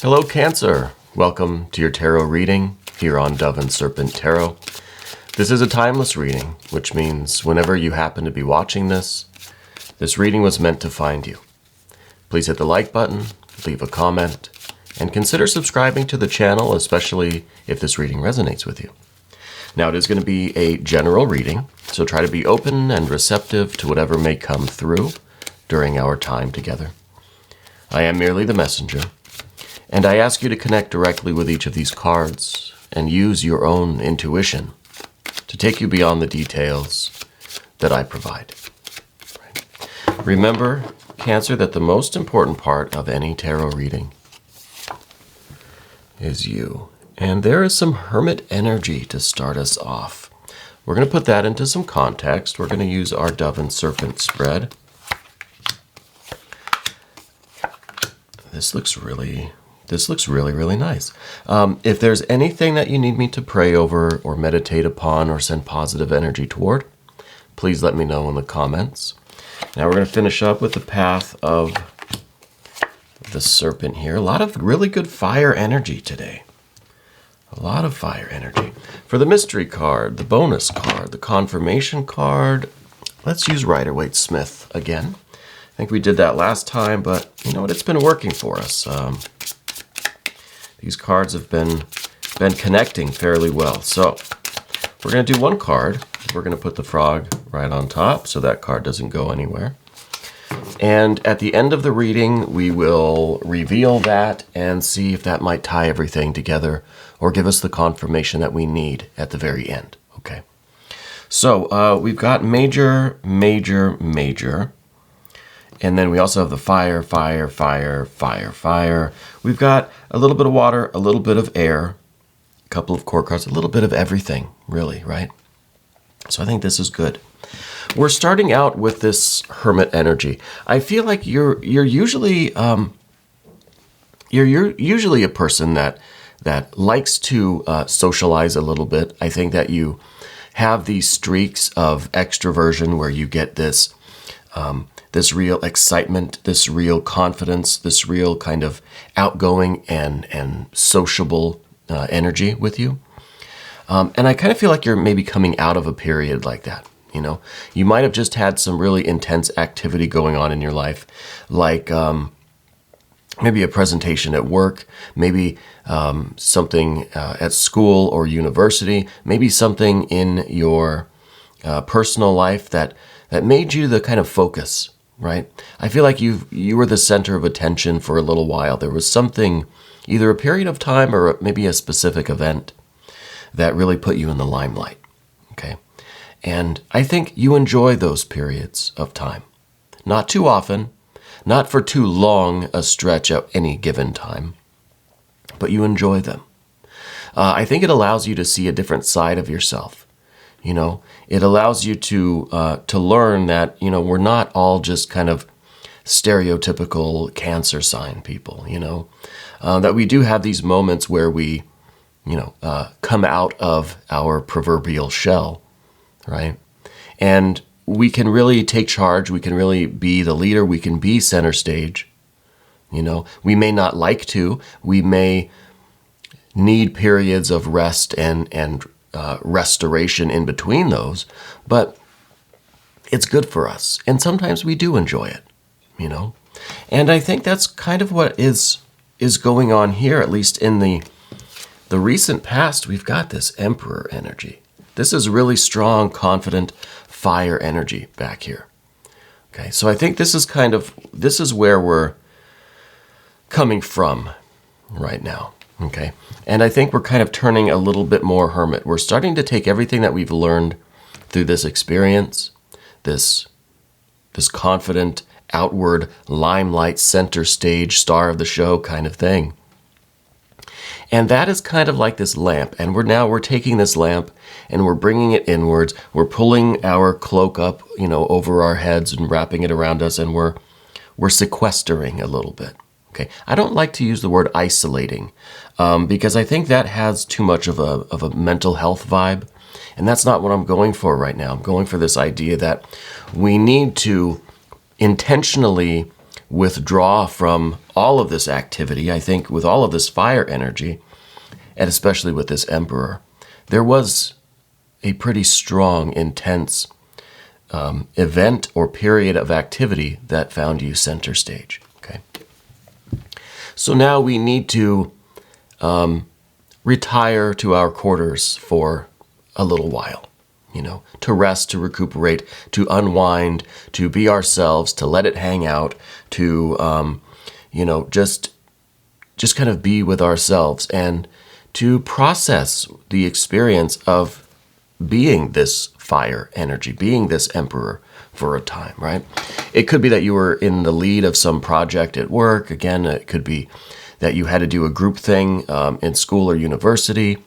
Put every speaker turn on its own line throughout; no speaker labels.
Hello, Cancer. Welcome to your tarot reading here on Dove and Serpent Tarot. This is a timeless reading, which means whenever you happen to be watching this reading was meant to find you. Please hit the like button, leave a comment, and consider subscribing to the channel, especially if this reading resonates with you. Now, it is going to be a general reading, so try to be open and receptive to whatever may come through during our time together. I am merely the messenger, and I ask you to connect directly with each of these cards and use your own intuition to take you beyond the details that I provide. Right. Remember, Cancer, that the most important part of any tarot reading is you. And there is some hermit energy to start us off. We're going to put that into some context. We're going to use our Dove and Serpent spread. This looks really nice. If there's anything that you need me to pray over or meditate upon or send positive energy toward, please let me know in the comments. Now we're going to finish up with the path of the serpent here. A lot of really good fire energy today. A lot of fire energy. For the mystery card, the bonus card, the confirmation card, let's use Rider-Waite-Smith again. I think we did that last time, but you know what? It's been working for us. These cards have been connecting fairly well. So we're going to do one card. We're going to put the frog right on top so that card doesn't go anywhere. And at the end of the reading, we will reveal that and see if that might tie everything together or give us the confirmation that we need at the very end. Okay. So we've got major, major, major. And then we also have the fire, fire, fire, fire, fire. We've got a little bit of water, a little bit of air, a couple of court cards, a little bit of everything, really, right? So I think this is good. We're starting out with this hermit energy. I feel like you're usually a person that likes to socialize a little bit. I think that you have these streaks of extroversion where you get this real excitement, this real confidence, this real kind of outgoing and sociable energy with you. And I kind of feel like you're maybe coming out of a period like that. You know, you might have just had some really intense activity going on in your life, like maybe a presentation at work, maybe something at school or university, maybe something in your personal life that made you the kind of focus, right? I feel like you were the center of attention for a little while. There was something, either a period of time or maybe a specific event that really put you in the limelight, okay? And I think you enjoy those periods of time. Not too often, not for too long a stretch at any given time, but you enjoy them. I think it allows you to see a different side of yourself. You know, it allows you to learn that, you know, we're not all just kind of stereotypical Cancer sign people, you know, that we do have these moments where we, you know, come out of our proverbial shell, right? And we can really take charge. We can really be the leader. We can be center stage. You know, we may not like to. We may need periods of rest and restoration in between those, but it's good for us. And sometimes we do enjoy it, you know? And I think that's kind of what is going on here, at least in the recent past. We've got this Emperor energy. This is really strong, confident fire energy back here. Okay, so I think this is where we're coming from right now. Okay, and I think we're kind of turning a little bit more hermit. We're starting to take everything that we've learned through this experience, this confident, outward, limelight, center stage, star of the show kind of thing. And that is kind of like this lamp. And we're taking this lamp and we're bringing it inwards. We're pulling our cloak up, you know, over our heads and wrapping it around us, and we're sequestering a little bit. Okay, I don't like to use the word isolating because I think that has too much of a mental health vibe, and that's not what I'm going for right now. I'm going for this idea that we need to intentionally withdraw from all of this activity, I think with all of this fire energy, and especially with this Emperor, there was a pretty strong, intense event or period of activity that found you center stage. Okay. So now we need to retire to our quarters for a little while, to rest, to recuperate, to unwind, to be ourselves, to let it hang out, to, just kind of be with ourselves and to process the experience of being this fire energy, being this Emperor for a time, right? It could be that you were in the lead of some project at work. Again, it could be that you had to do a group thing in school or university,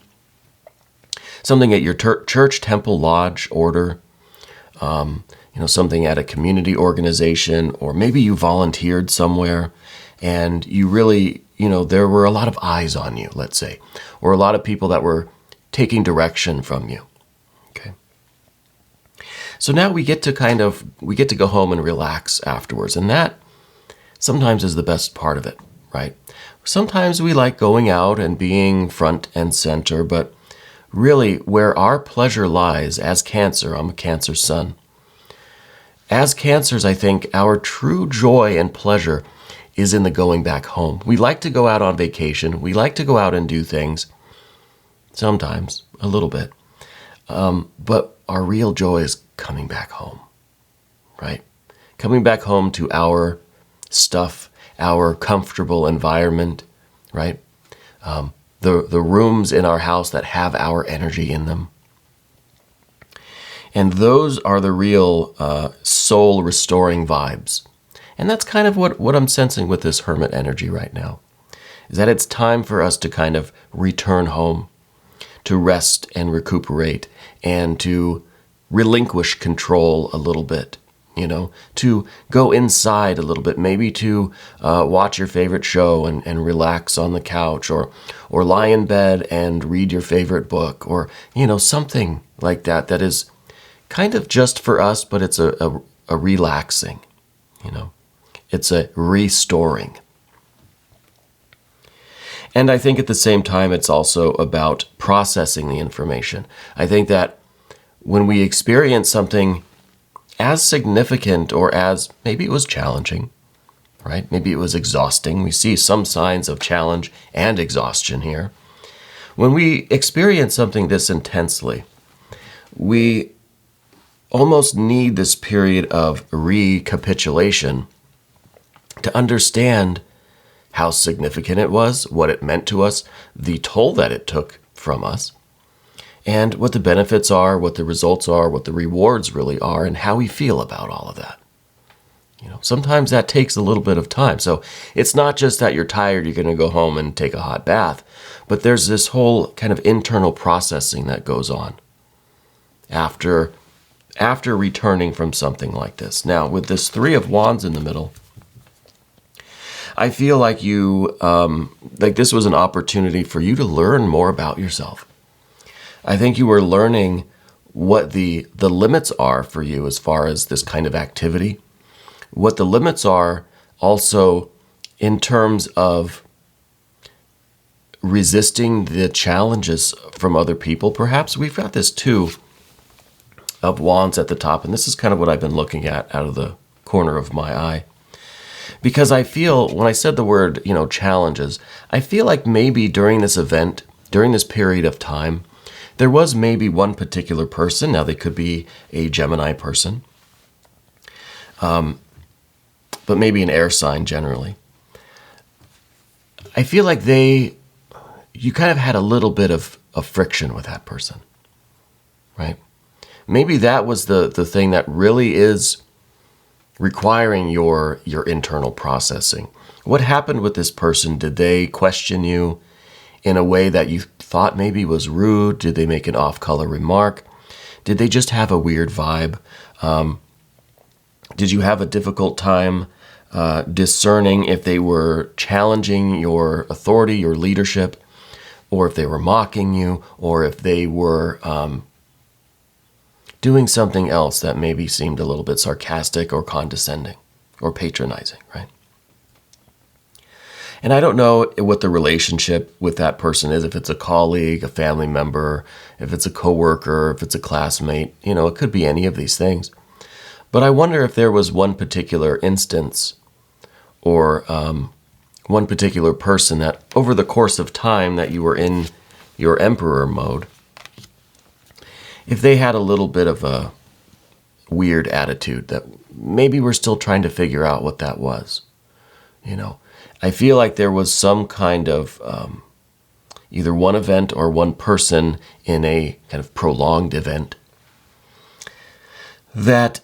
something at your church, temple, lodge, order, something at a community organization, or maybe you volunteered somewhere and you really, there were a lot of eyes on you, let's say, or a lot of people that were taking direction from you. Okay. So now we get to go home and relax afterwards. And that sometimes is the best part of it, right? Sometimes we like going out and being front and center, but really where our pleasure lies as Cancer, I'm a Cancer sun. As Cancers, I think our true joy and pleasure is in the going back home. We like to go out on vacation. We like to go out and do things. Sometimes, a little bit. But our real joy is coming back home, right? Coming back home to our stuff, our comfortable environment, right? The rooms in our house that have our energy in them. And those are the real soul restoring vibes. And that's kind of what I'm sensing with this Hermit energy right now, is that it's time for us to kind of return home, to rest and recuperate, and to relinquish control a little bit, to go inside a little bit, maybe to watch your favorite show and relax on the couch, or lie in bed and read your favorite book, or, something like that is kind of just for us, but it's a relaxing, it's a restoring. And I think at the same time, it's also about processing the information. I think that when we experience something as significant or as maybe it was challenging, right? Maybe it was exhausting. We see some signs of challenge and exhaustion here. When we experience something this intensely, we almost need this period of recapitulation to understand how significant it was, what it meant to us, the toll that it took from us, and what the benefits are, what the results are, what the rewards really are, and how we feel about all of that. Sometimes that takes a little bit of time. So it's not just that you're tired, you're going to go home and take a hot bath, but there's this whole kind of internal processing that goes on after returning from something like this. Now, with this Three of Wands in the middle, I feel like this was an opportunity for you to learn more about yourself. I think you were learning what the limits are for you as far as this kind of activity, what the limits are also in terms of resisting the challenges from other people. Perhaps we've got this Two of Wands at the top, and this is kind of what I've been looking at out of the corner of my eye. Because I feel, when I said the word, challenges, I feel like maybe during this event, during this period of time, there was maybe one particular person. Now, they could be a Gemini person, but maybe an air sign generally. I feel like you kind of had a little bit of friction with that person, right? Maybe that was the thing that really is requiring your internal processing. What happened with this person? Did they question you in a way that you thought maybe was rude? Did they make an off-color remark? Did they just have a weird vibe? Did you have a difficult time discerning if they were challenging your authority, your leadership, or if they were mocking you, or if they were doing something else that maybe seemed a little bit sarcastic or condescending or patronizing, right? And I don't know what the relationship with that person is, if it's a colleague, a family member, if it's a coworker, if it's a classmate, it could be any of these things. But I wonder if there was one particular instance or one particular person that over the course of time that you were in your emperor mode, if they had a little bit of a weird attitude that maybe we're still trying to figure out what that was. I feel like there was some kind of either one event or one person in a kind of prolonged event that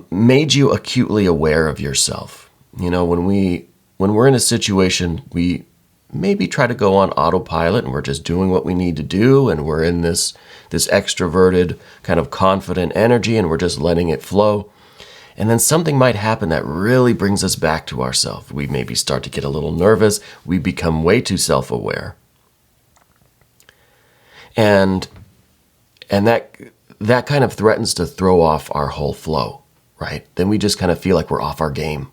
made you acutely aware of yourself. When we're in a situation, we maybe try to go on autopilot and we're just doing what we need to do, and we're in this extroverted kind of confident energy and we're just letting it flow. And then something might happen that really brings us back to ourselves. We maybe start to get a little nervous. We become way too self-aware. And that kind of threatens to throw off our whole flow, right? Then we just kind of feel like we're off our game.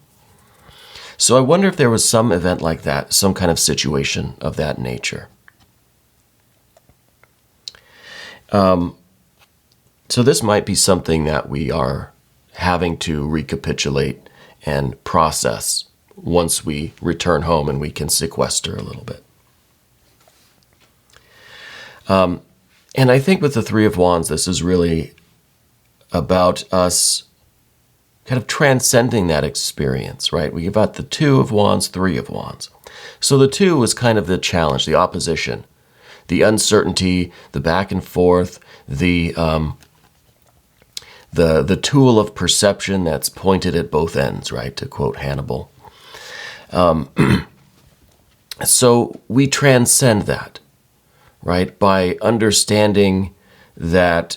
So I wonder if there was some event like that, some kind of situation of that nature. So this might be something that we are having to recapitulate and process once we return home and we can sequester a little bit. And I think with the Three of Wands, this is really about us kind of transcending that experience, right? We give out the Two of Wands, Three of Wands. So the two was kind of the challenge, the opposition, the uncertainty, the back and forth, the tool of perception that's pointed at both ends, right? To quote Hannibal. So we transcend that, right? By understanding that,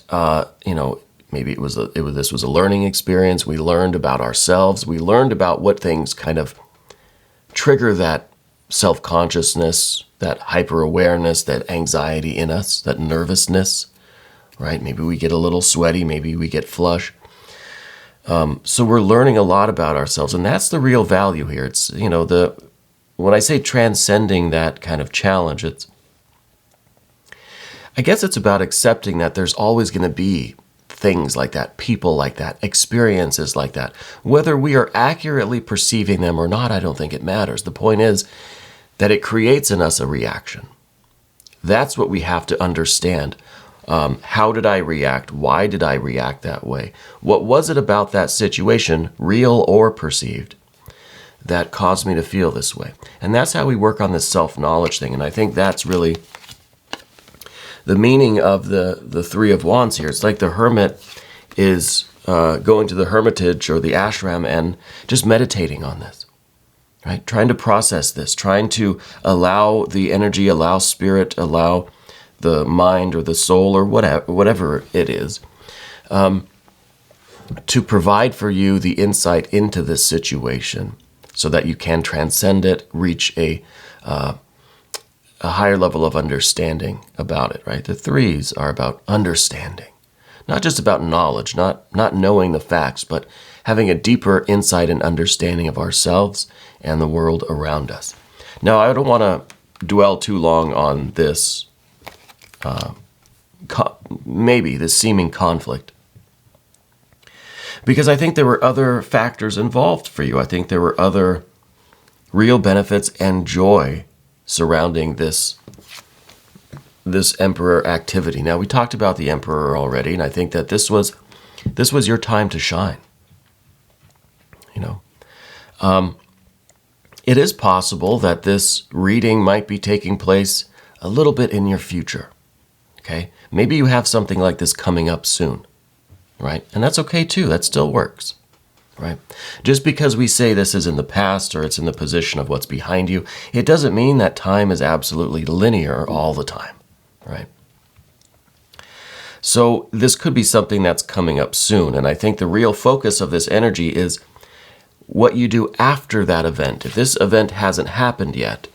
maybe this was a learning experience. We learned about ourselves. We learned about what things kind of trigger that self-consciousness, that hyper-awareness, that anxiety in us, that nervousness, right? Maybe we get a little sweaty. Maybe we get flush. So we're learning a lot about ourselves, and that's the real value here. It's, when I say transcending that kind of challenge, I guess it's about accepting that there's always going to be things like that, people like that, experiences like that. Whether we are accurately perceiving them or not, I don't think it matters. The point is that it creates in us a reaction. That's what we have to understand. How did I react? Why did I react that way? What was it about that situation, real or perceived, that caused me to feel this way? And that's how we work on this self-knowledge thing. And I think that's really the meaning of the Three of Wands here. It's like the hermit is going to the hermitage or the ashram and just meditating on this, right? Trying to process this, trying to allow the energy, allow spirit, allow the mind or the soul or whatever it is, to provide for you the insight into this situation so that you can transcend it, reach a higher level of understanding about it, right? The threes are about understanding, not just about knowledge, not knowing the facts, but having a deeper insight and understanding of ourselves and the world around us. Now, I don't want to dwell too long on this, maybe this seeming conflict, because I think there were other factors involved for you. I think there were other real benefits and joy surrounding this emperor activity. Now, we talked about the emperor already, and I think that this was your time to shine. It is possible that this reading might be taking place a little bit in your future. Okay? Maybe you have something like this coming up soon, right? And that's okay too. That still works, right? Just because we say this is in the past or it's in the position of what's behind you, it doesn't mean that time is absolutely linear all the time, right? So this could be something that's coming up soon. And I think the real focus of this energy is what you do after that event. If this event hasn't happened yet,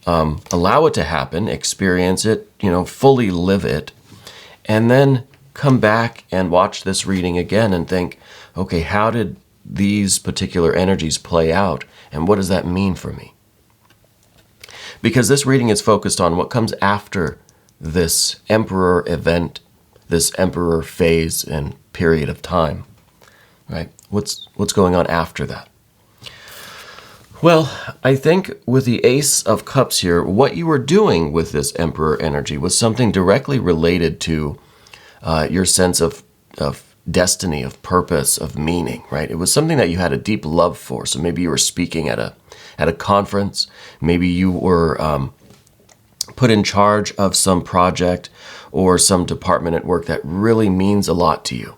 allow it to happen, experience it, fully live it, and then come back and watch this reading again and think, okay, how did these particular energies play out, and what does that mean for me? because this reading is focused on what comes after this Emperor event, this Emperor phase and period of time, right? What's going on after that? Well, I think with the Ace of Cups here, what you were doing with this Emperor energy was something directly related to your sense of destiny, of purpose, of meaning, right? It was something that you had a deep love for. So maybe you were speaking at a conference. Maybe you were put in charge of some project or some department at work that really means a lot to you,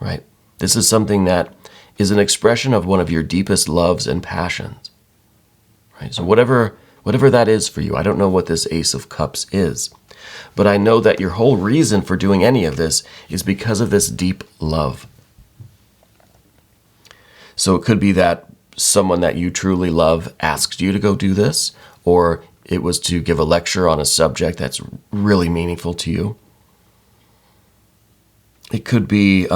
right? This is something that is an expression of one of your deepest loves and passions, right? So whatever that is for you, I don't know what this Ace of Cups is, but I know that your whole reason for doing any of this is because of this deep love. So it could be that someone that you truly love asked you to go do this, or it was to give a lecture on a subject that's really meaningful to you. It could be,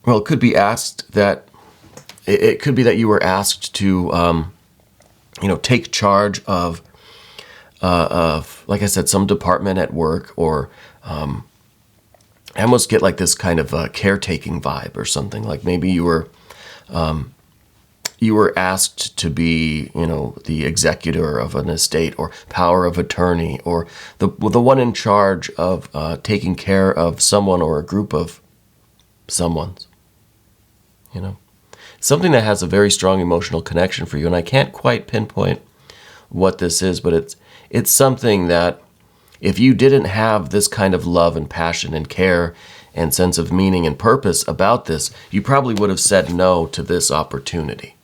it could be asked that, it could be that you were asked to, take charge of, like I said, some department at work, or I almost get like this kind of caretaking vibe or something. Like maybe you were asked to be, the executor of an estate, or power of attorney, or the one in charge of taking care of someone or a group of someone's. Something that has a very strong emotional connection for you, and I can't quite pinpoint what this is, but it's something that if you didn't have this kind of love and passion and care and sense of meaning and purpose about this, you probably would have said no to this opportunity,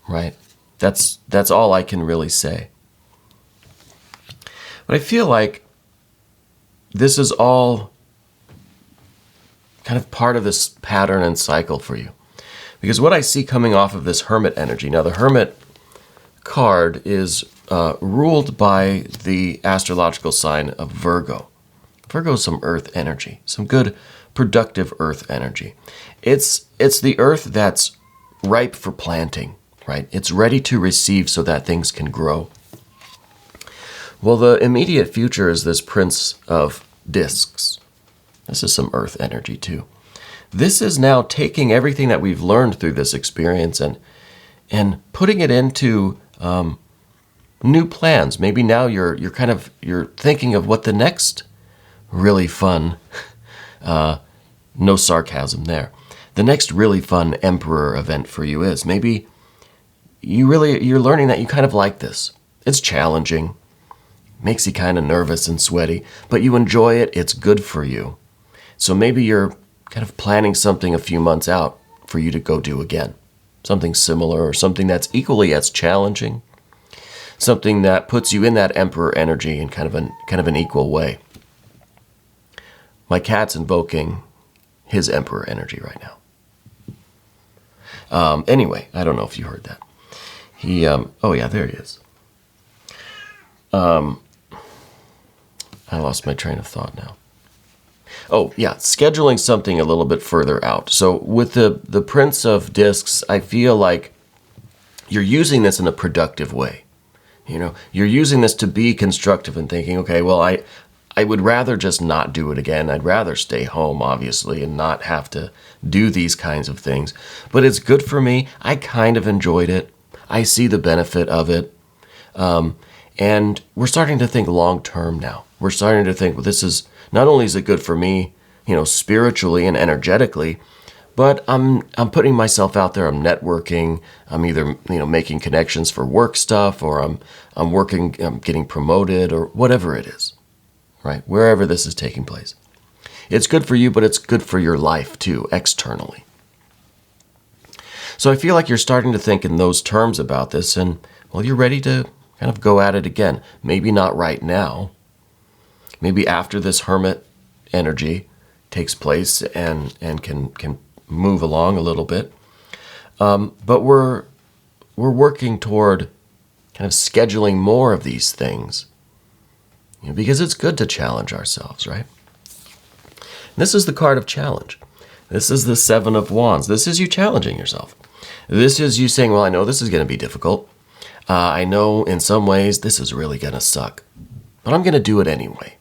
right? That's all I can really say. But I feel like this is all kind of part of this pattern and cycle for you. Because what I see coming off of this Hermit energy, now the Hermit card is ruled by the astrological sign of Virgo. Virgo is some earth energy, some good productive earth energy. It's the earth that's ripe for planting, right? It's ready to receive so that things can grow. Well, the immediate future is this Prince of Discs. This is some earth energy too. This is now taking everything that we've learned through this experience and putting it into new plans. Maybe now you're thinking of what the next really fun, no sarcasm there, the next really fun Emperor event for you is. Maybe you're learning that you kind of like this. It's challenging, makes you kind of nervous and sweaty, but you enjoy it. It's good for you. So maybe you're kind of planning something a few months out for you to go do again. Something similar, or something that's equally as challenging. Something that puts you in that Emperor energy in kind of an equal way. My cat's invoking his Emperor energy right now. Anyway, I don't know if you heard that. Oh yeah, there he is. I lost my train of thought now. Oh, yeah, scheduling something a little bit further out. So with the Prince of Discs, I feel like you're using this in a productive way. You're using this to be constructive and thinking, okay, well, I would rather just not do it again. I'd rather stay home, obviously, and not have to do these kinds of things. But it's good for me. I kind of enjoyed it. I see the benefit of it. And we're starting to think long-term now. We're starting to think, well, this is, not only is it good for me, spiritually and energetically, but I'm putting myself out there. I'm networking. I'm either, making connections for work stuff, or I'm working, I'm getting promoted, or whatever it is, right? Wherever this is taking place. It's good for you, but it's good for your life too, externally. So I feel like you're starting to think in those terms about this, and, well, you're ready to kind of go at it again. Maybe not right now. Maybe after this Hermit energy takes place and can move along a little bit. But we're working toward kind of scheduling more of these things, because it's good to challenge ourselves, right? This is the card of challenge. This is the Seven of Wands. This is you challenging yourself. This is you saying, well, I know this is going to be difficult. I know in some ways this is really going to suck, but I'm going to do it anyway.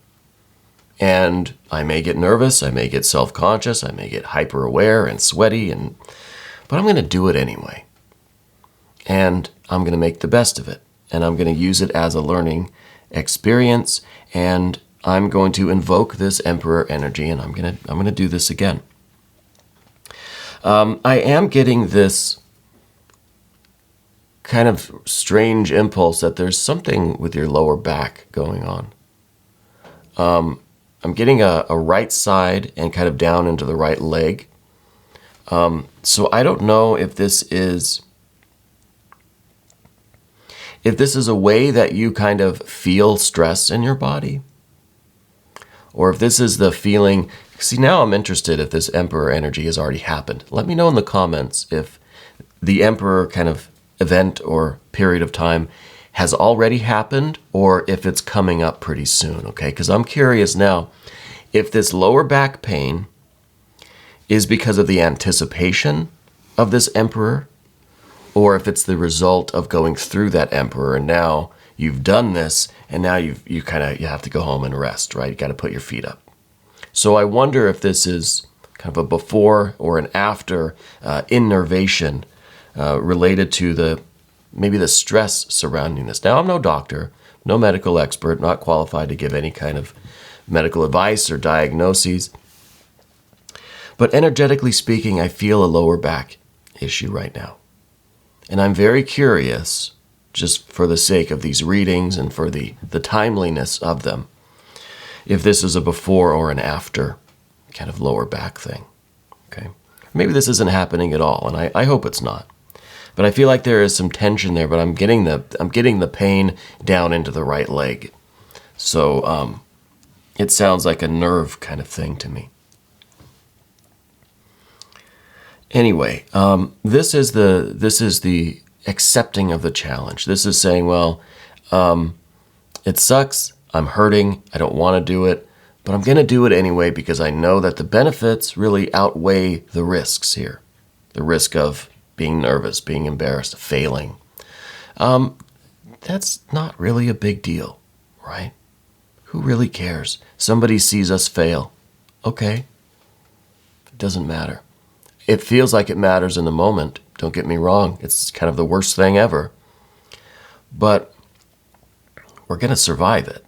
And I may get nervous, I may get self-conscious, I may get hyper-aware and sweaty, but I'm going to do it anyway. And I'm going to make the best of it. And I'm going to use it as a learning experience. And I'm going to invoke this Emperor energy, and I'm going to do this again. I am getting this kind of strange impulse that there's something with your lower back going on. I'm getting a right side and kind of down into the right leg. So I don't know if this is a way that you kind of feel stress in your body, or if this is the feeling. See, now I'm interested if this Emperor energy has already happened. Let me know in the comments if the Emperor kind of event or period of time has already happened, or if it's coming up pretty soon, okay? Because I'm curious now if this lower back pain is because of the anticipation of this Emperor, or if it's the result of going through that Emperor, and now you've done this, and now you have to go home and rest, right? You got to put your feet up. So I wonder if this is kind of a before or an after innervation related to maybe the stress surrounding this. Now, I'm no doctor, no medical expert, not qualified to give any kind of medical advice or diagnoses. But energetically speaking, I feel a lower back issue right now. And I'm very curious, just for the sake of these readings and for the timeliness of them, if this is a before or an after kind of lower back thing. Okay? Maybe this isn't happening at all, and I hope it's not. But I feel like there is some tension there, but I'm getting the pain down into the right leg. So it sounds like a nerve kind of thing to me. Anyway, this is the accepting of the challenge. This is saying, well, it sucks, I'm hurting, I don't want to do it, but I'm going to do it anyway because I know that the benefits really outweigh the risks here. The risk of being nervous, being embarrassed, failing. That's not really a big deal, right? Who really cares? Somebody sees us fail. Okay. It doesn't matter. It feels like it matters in the moment. Don't get me wrong. It's kind of the worst thing ever. But we're going to survive it,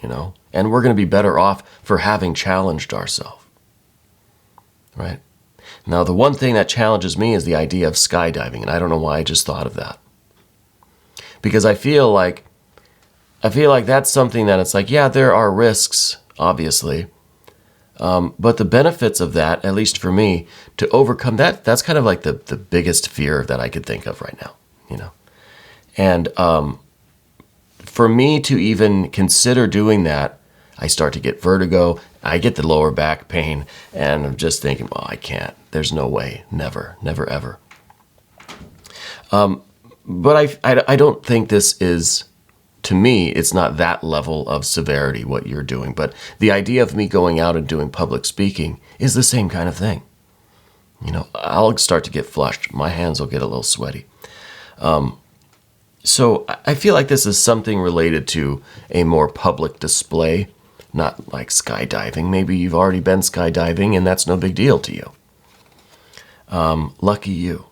and we're going to be better off for having challenged ourselves, right? Now, the one thing that challenges me is the idea of skydiving, and I don't know why I just thought of that. Because I feel like that's something that it's like, yeah, there are risks, obviously, but the benefits of that, at least for me, to overcome that's kind of like the biggest fear that I could think of right now, And for me to even consider doing that, I start to get vertigo, I get the lower back pain, and I'm just thinking, well, I can't. There's no way. Never, ever. But I don't think this is, to me, it's not that level of severity what you're doing. But the idea of me going out and doing public speaking is the same kind of thing. I'll start to get flushed. My hands will get a little sweaty. So I feel like this is something related to a more public display, not like skydiving. Maybe you've already been skydiving and that's no big deal to you. Lucky you.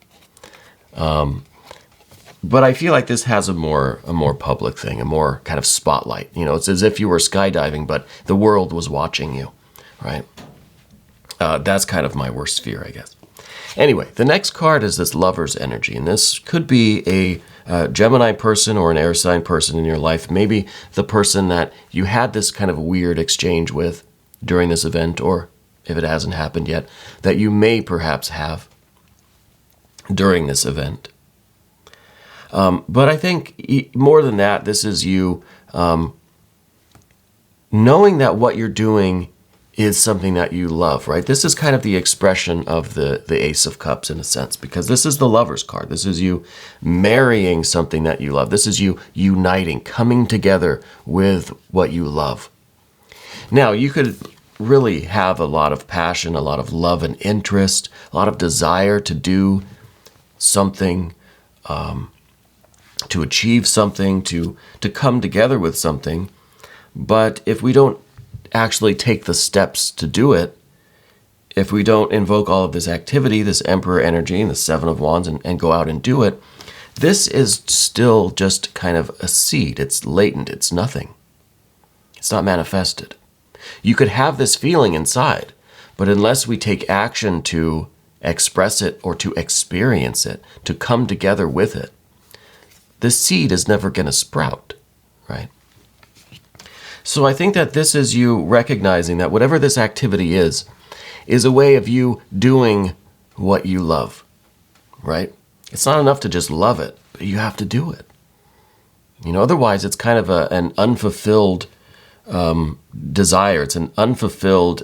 But I feel like this has a more public thing, a more kind of spotlight. It's as if you were skydiving, but the world was watching you, right? That's kind of my worst fear, I guess. Anyway, the next card is this Lover's energy, and this could be a Gemini person or an air sign person in your life. Maybe the person that you had this kind of weird exchange with during this event, or if it hasn't happened yet, that you may perhaps have during this event. But I think more than that, this is you knowing that what you're doing is something that you love, right? This is kind of the expression of the Ace of Cups in a sense, because this is the Lover's card. This is you marrying something that you love. This is you uniting, coming together with what you love. Now, you could really have a lot of passion, a lot of love and interest, a lot of desire to do something to achieve something, to come together with something. But if we don't actually take the steps to do it, if we don't invoke all of this activity, this Emperor energy and the Seven of Wands, and go out and do it, this is still just kind of a seed. It's latent. It's nothing. It's not manifested. You could have this feeling inside, but unless we take action to express it or to experience it, to come together with it, this seed is never going to sprout, right? So I think that this is you recognizing that whatever this activity is a way of you doing what you love, right? It's not enough to just love it, but you have to do it. Otherwise it's kind of an unfulfilled desire. It's an unfulfilled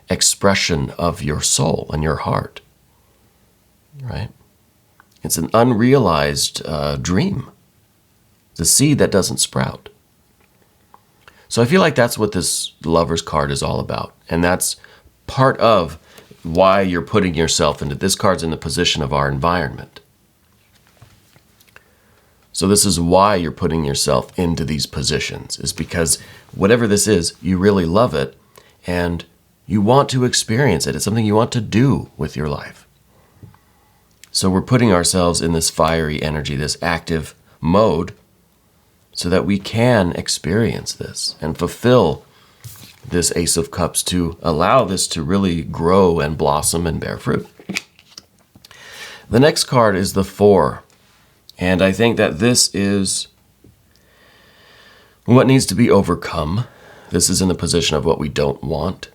expression of your soul and your heart, right? It's an unrealized dream. It's a seed that doesn't sprout. So I feel like that's what this Lover's card is all about. And that's part of why you're putting yourself into this card's in the position of our environment. So this is why you're putting yourself into these positions, is because whatever this is, you really love it and you want to experience it. It's something you want to do with your life. So we're putting ourselves in this fiery energy, this active mode, so that we can experience this and fulfill this Ace of Cups, to allow this to really grow and blossom and bear fruit. The next card is the Four. And I think that this is what needs to be overcome. This is in the position of what we don't want.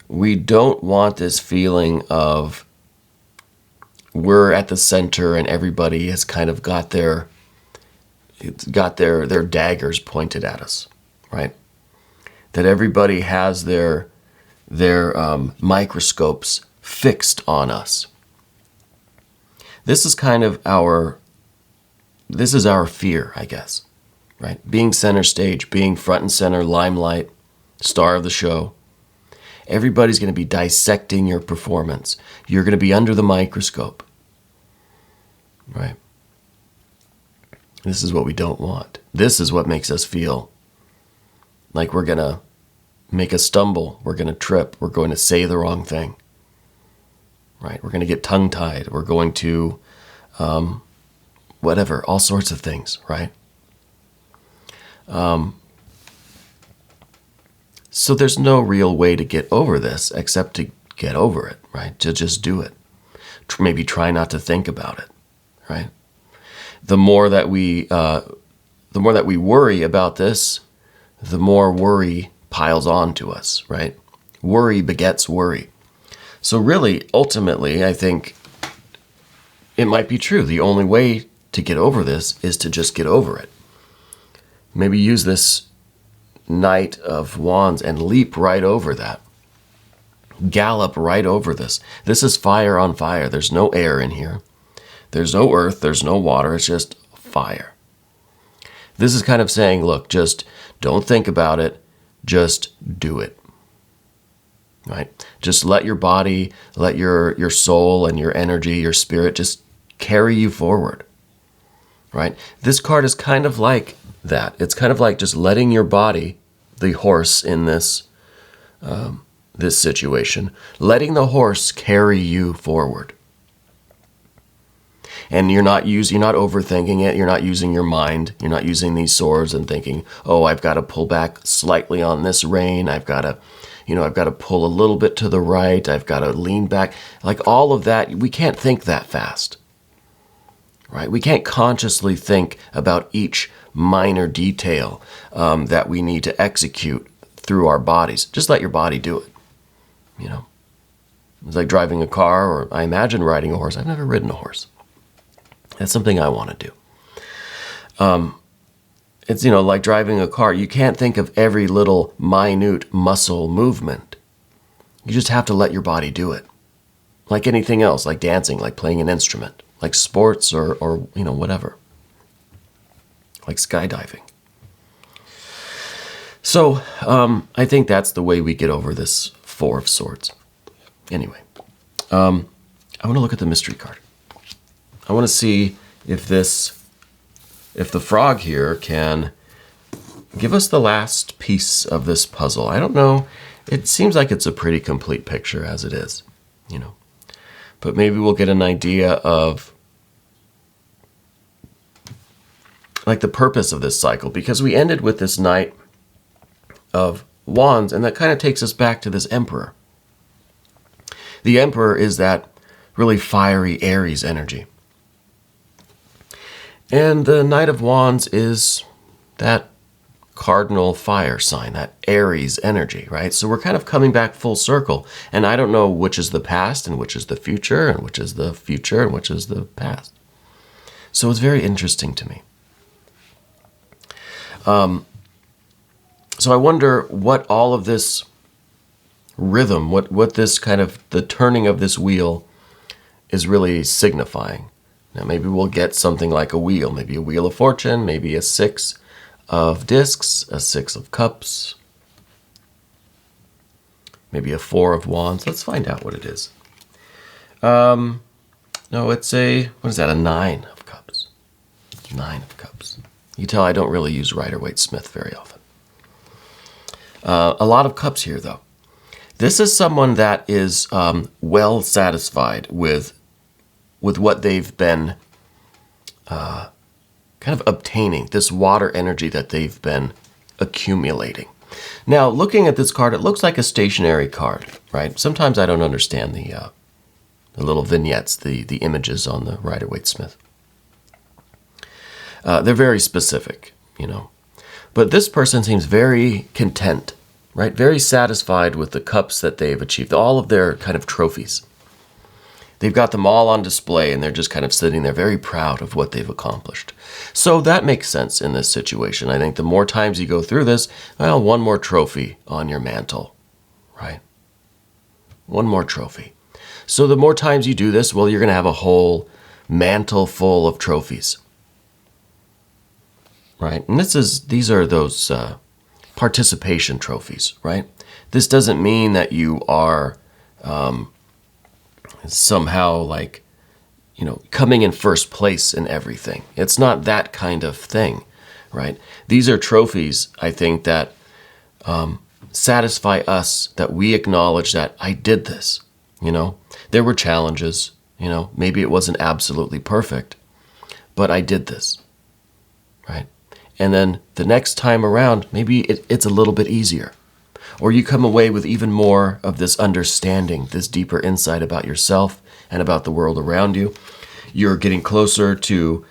We don't want this feeling of we're at the center and everybody has kind of got their daggers pointed at us, right? That everybody has their microscopes fixed on us. This is kind of our fear, I guess, right? Being center stage, being front and center, limelight, star of the show. Everybody's going to be dissecting your performance. You're going to be under the microscope, right? This is what we don't want. This is what makes us feel like we're going to make a stumble. We're going to trip. We're going to say the wrong thing. Right? We're going to get tongue-tied. We're going to, whatever, all sorts of things, right? So there's no real way to get over this except to get over it, right? To just do it. Maybe try not to think about it, right? The more that we worry about this, the more worry piles on to us, right? Worry begets worry. So really, ultimately, I think it might be true. The only way to get over this is to just get over it. Maybe use this Knight of Wands and leap right over that. Gallop right over this. This is fire on fire. There's no air in here. There's no earth. There's no water. It's just fire. This is kind of saying, look, just don't think about it. Just do it. Right? Just let your body, let your soul and your energy, your spirit just carry you forward. Right? This card is kind of like that. It's kind of like just letting your body, the horse in this this situation, letting the horse carry you forward. And you're not overthinking it. You're not using your mind. You're not using these swords and thinking, oh, I've got to pull back slightly on this rein. I've got to pull a little bit to the right. I've got to lean back. Like all of that, we can't think that fast, right? We can't consciously think about each minor detail that we need to execute through our bodies. Just let your body do it, It's like driving a car, or I imagine riding a horse. I've never ridden a horse. That's something I want to do. It's, like driving a car. You can't think of every little minute muscle movement. You just have to let your body do it. Like anything else, like dancing, like playing an instrument, like sports or whatever. Like skydiving. So I think that's the way we get over this Four of Swords. Anyway, I want to look at the mystery card. I want to see if this if the frog here can give us the last piece of this puzzle. I don't know. It seems like it's a pretty complete picture as it is, you know. But maybe we'll get an idea of like the purpose of this cycle, because we ended with this Knight of Wands, and that kind of takes us back to this Emperor. The Emperor is that really fiery Aries energy. And the Knight of Wands is that cardinal fire sign, that Aries energy, right? So we're kind of coming back full circle. And I don't know which is the past and which is the future and which is the future and which is the past. So it's very interesting to me. So I wonder what all of this rhythm, what this kind of, the turning of this wheel is really signifying. Now maybe we'll get something like a wheel, maybe a wheel of fortune, maybe a 6 of discs, a 6 of cups, maybe a 4 of wands. Let's find out what it is. No, it's a, what is that, a 9 of cups. 9 of cups. You tell I don't really use Rider-Waite-Smith very often. A lot of cups here, though. This is someone that is well satisfied with what they've been kind of obtaining, this water energy that they've been accumulating. Now, looking at this card, it looks like a stationary card, right? Sometimes I don't understand the little vignettes, the images on the Rider-Waite-Smith. They're very specific, you know. But this person seems very content, right? Very satisfied with the cups that they've achieved, all of their kind of trophies. They've got them all on display, and they're just kind of sitting there very proud of what they've accomplished. So that makes sense in this situation. I think the more times you go through this, well, one more trophy on your mantle, right? One more trophy. So the more times you do this, well, you're going to have a whole mantle full of trophies. Right? And these are those participation trophies, right? This doesn't mean that you are somehow like, you know, coming in first place in everything. It's not that kind of thing, right? These are trophies, I think, that satisfy us, that we acknowledge that I did this, you know? There were challenges, you know, maybe it wasn't absolutely perfect, but I did this, right? And then the next time around, maybe it's a little bit easier. Or you come away with even more of this understanding, this deeper insight about yourself and about the world around you. You're getting closer to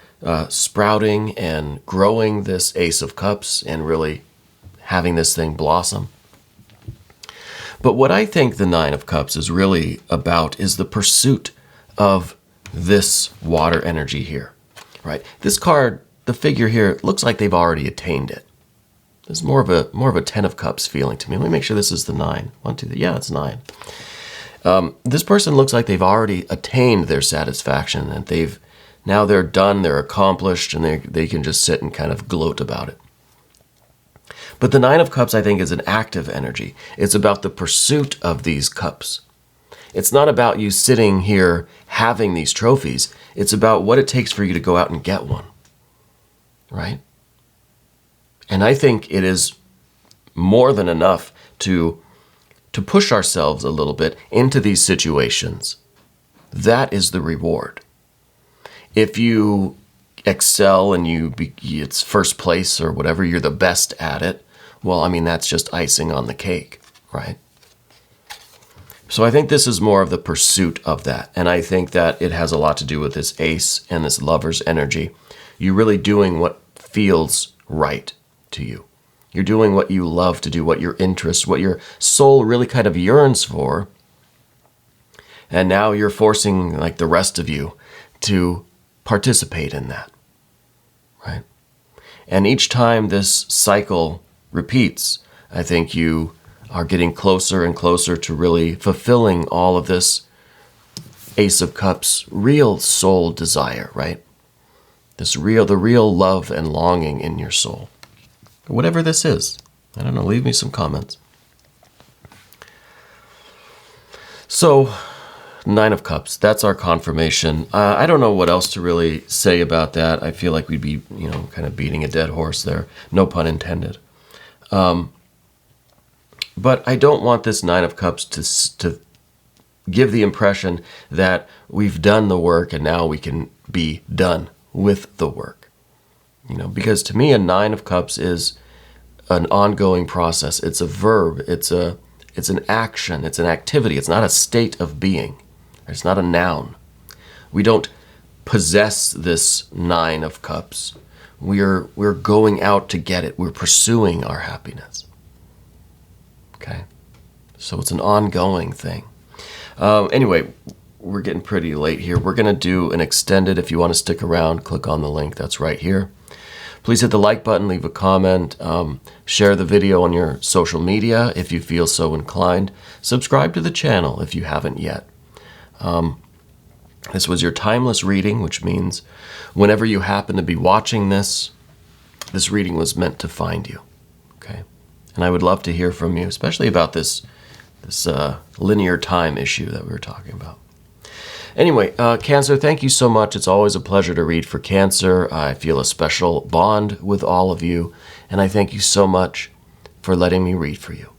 sprouting and growing this Ace of Cups and really having this thing blossom. But what I think the Nine of Cups is really about is the pursuit of this water energy here, right? This card, the figure here, looks like they've already attained it. There's more of a 10 of Cups feeling to me. Let me make sure this is the 9. 1, 2, 3. Yeah, it's 9. This person looks like they've already attained their satisfaction, and now they're done, they're accomplished, and they can just sit and kind of gloat about it. But the 9 of Cups, I think, is an active energy. It's about the pursuit of these cups. It's not about you sitting here having these trophies. It's about what it takes for you to go out and get one. Right? And I think it is more than enough to push ourselves a little bit into these situations. That is the reward. If you excel and it's first place or whatever, you're the best at it, well, I mean, that's just icing on the cake, right? So I think this is more of the pursuit of that. And I think that it has a lot to do with this Ace and this Lover's energy. You're really doing what feels right to you. You're doing what you love to do, what your interests, what your soul really kind of yearns for. And now you're forcing like the rest of you to participate in that, right? And each time this cycle repeats, I think you are getting closer and closer to really fulfilling all of this Ace of Cups real soul desire, right? The real love and longing in your soul. Whatever this is. I don't know, leave me some comments. So, Nine of Cups. That's our confirmation. I don't know what else to really say about that. I feel like we'd be, kind of beating a dead horse there. No pun intended. But I don't want this Nine of Cups to give the impression that we've done the work and now we can be done with the work. Because to me, a Nine of Cups is an ongoing process. It's a verb. It's an action. It's an activity. It's not a state of being. It's not a noun. We don't possess this Nine of Cups. We're going out to get it. We're pursuing our happiness. Okay? So it's an ongoing thing. Anyway, we're getting pretty late here. We're going to do an extended. If you want to stick around, click on the link that's right here. Please hit the like button, leave a comment, share the video on your social media if you feel so inclined. Subscribe to the channel if you haven't yet. This was your timeless reading, which means whenever you happen to be watching this reading was meant to find you. Okay? And I would love to hear from you, especially about this linear time issue that we were talking about. Anyway, Cancer, thank you so much. It's always a pleasure to read for Cancer. I feel a special bond with all of you, and I thank you so much for letting me read for you.